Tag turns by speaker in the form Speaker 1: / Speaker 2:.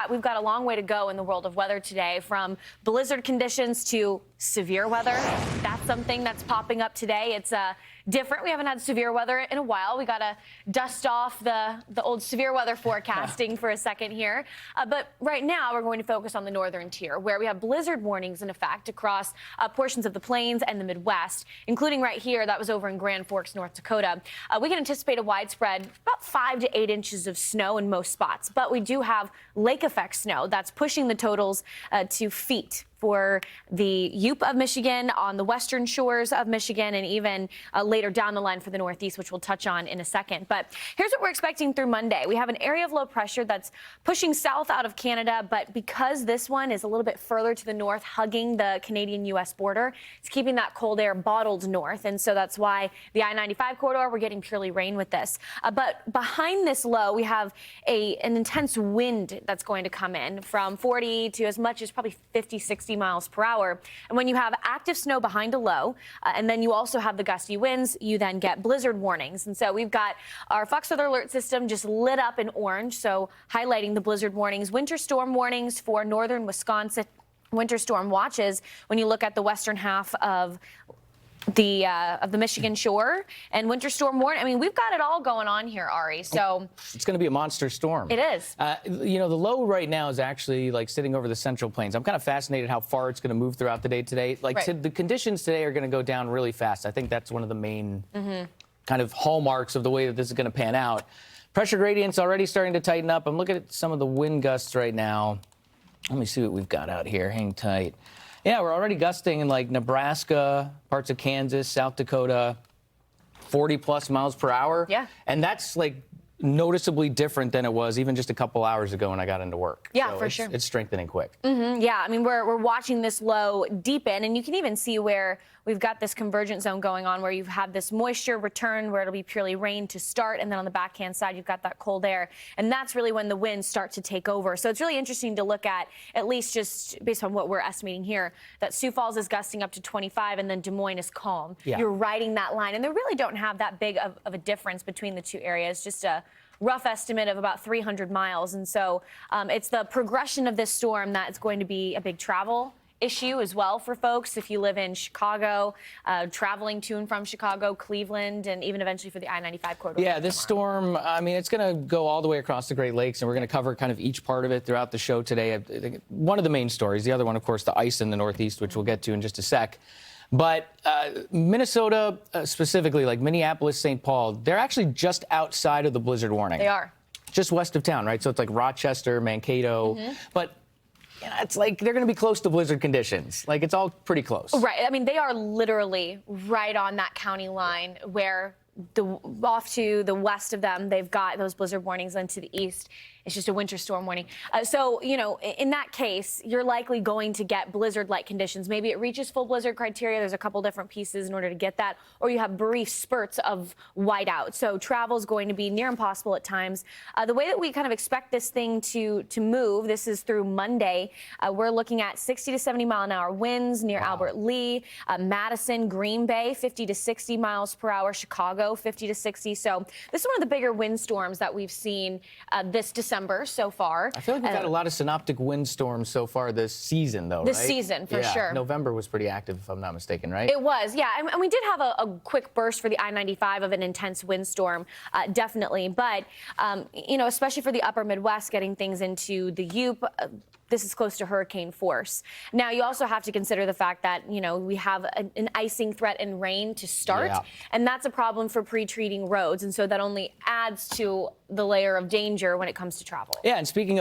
Speaker 1: We've got a long way to go in the world of weather today, from blizzard conditions to severe weather. That's something that's popping up today. It's different. We haven't had severe weather in a while. We got to dust off the old severe weather forecasting for a second here. But right now, we're going to focus on the northern tier, where we have blizzard warnings in effect across portions of the plains and the Midwest, including right here. That was over in Grand Forks, North Dakota. We can anticipate a widespread about 5 to 8 inches of snow in most spots, but we do have lake effect snow that's pushing the totals to feet for the Yup of Michigan, on the western shores of Michigan, and even later down the line for the Northeast, which we'll touch on in a second. But here's what we're expecting through Monday. We have an area of low pressure that's pushing south out of Canada, but because this one is a little bit further to the north, hugging the Canadian-U.S. border, it's keeping that cold air bottled north, and so that's why the I-95 corridor, we're getting purely rain with this. But behind this low, we have an intense wind that's going to come in from 40 to as much as probably 50, 60 miles per hour. And when you have active snow behind a low, and then you also have the gusty winds, you then get blizzard warnings. And so we've got our Fox Weather Alert system just lit up in orange, so highlighting the blizzard warnings, winter storm warnings for northern Wisconsin, winter storm watches when you look at the western half of the Michigan shore, and winter storm warning. I mean, we've got it all going on here, Ari. So
Speaker 2: it's going to be a monster storm.
Speaker 1: It is.
Speaker 2: You know, the low right now is actually like sitting over the central plains. I'm kind of fascinated how far it's going to move throughout the day today. Like
Speaker 1: right.
Speaker 2: The conditions today are going to go down really fast. I think that's one of the main kind of hallmarks of the way that this is going to pan out. Pressure gradient's already starting to tighten up. I'm looking at some of the wind gusts right now. Let me see what we've got out here. Hang tight. Yeah, we're already gusting in like Nebraska, parts of Kansas, South Dakota, 40+ miles per hour.
Speaker 1: Yeah.
Speaker 2: And that's like noticeably different than it was even just a couple hours ago when I got into work.
Speaker 1: Yeah,
Speaker 2: so
Speaker 1: for sure.
Speaker 2: It's strengthening quick.
Speaker 1: Yeah, I mean, we're watching this low deepen, and you can even see where we've got this convergence zone going on, where you've had this moisture return, where it'll be purely rain to start, and then on the backhand side, you've got that cold air, and that's really when the winds start to take over. So it's really interesting to look at least just based on what we're estimating here, that Sioux Falls is gusting up to 25, and then Des Moines is calm.
Speaker 2: Yeah.
Speaker 1: You're riding that line, and they really don't have that big of a difference between the two areas, just a rough estimate of about 300 miles. And so it's the progression of this storm that is going to be a big travel issue as well for folks if you live in Chicago, traveling to and from Chicago, Cleveland, and even eventually for the I-95 corridor.
Speaker 2: Yeah, this storm, I mean, it's going to go all the way across the Great Lakes, and we're going to cover kind of each part of it throughout the show today. I think one of the main stories, the other one, of course, the ice in the Northeast, which we'll get to in just a sec. But Minnesota, specifically, like Minneapolis, St. Paul, they're actually just outside of the blizzard warning.
Speaker 1: They are. Just
Speaker 2: west of town, right? So it's like Rochester, Mankato. But it's like they're going to be close to blizzard conditions. Like, it's all pretty close.
Speaker 1: Right. I mean, they are literally right on that county line where off to the west of them, they've got those blizzard warnings, and to the east, it's just a winter storm warning. So, you know, in that case, you're likely going to get blizzard-like conditions. Maybe it reaches full blizzard criteria. There's a couple different pieces in order to get that, or you have brief spurts of whiteout. So travel is going to be near impossible at times. The way that we kind of expect this thing to move, this is through Monday. We're looking at 60 to 70 mile an hour winds near Albert Lee, Madison, Green Bay, 50 to 60 miles per hour, Chicago, 50 to 60. So this is one of the bigger windstorms that we've seen this December so far.
Speaker 2: I feel like we've had a lot of synoptic windstorms so far this season, though,
Speaker 1: This
Speaker 2: right?
Speaker 1: season, for sure.
Speaker 2: November was pretty active, if I'm not mistaken, right?
Speaker 1: It was, yeah. And we did have a quick burst for the I-95 of an intense windstorm, definitely. But, you know, especially for the upper Midwest, getting things into the Yup, this is close to hurricane force. Now, you also have to consider the fact that, you know, we have an icing threat and rain to start, and that's a problem for pre-treating roads. And so that only adds to the layer of danger when it comes to travel.
Speaker 2: Yeah, and speaking of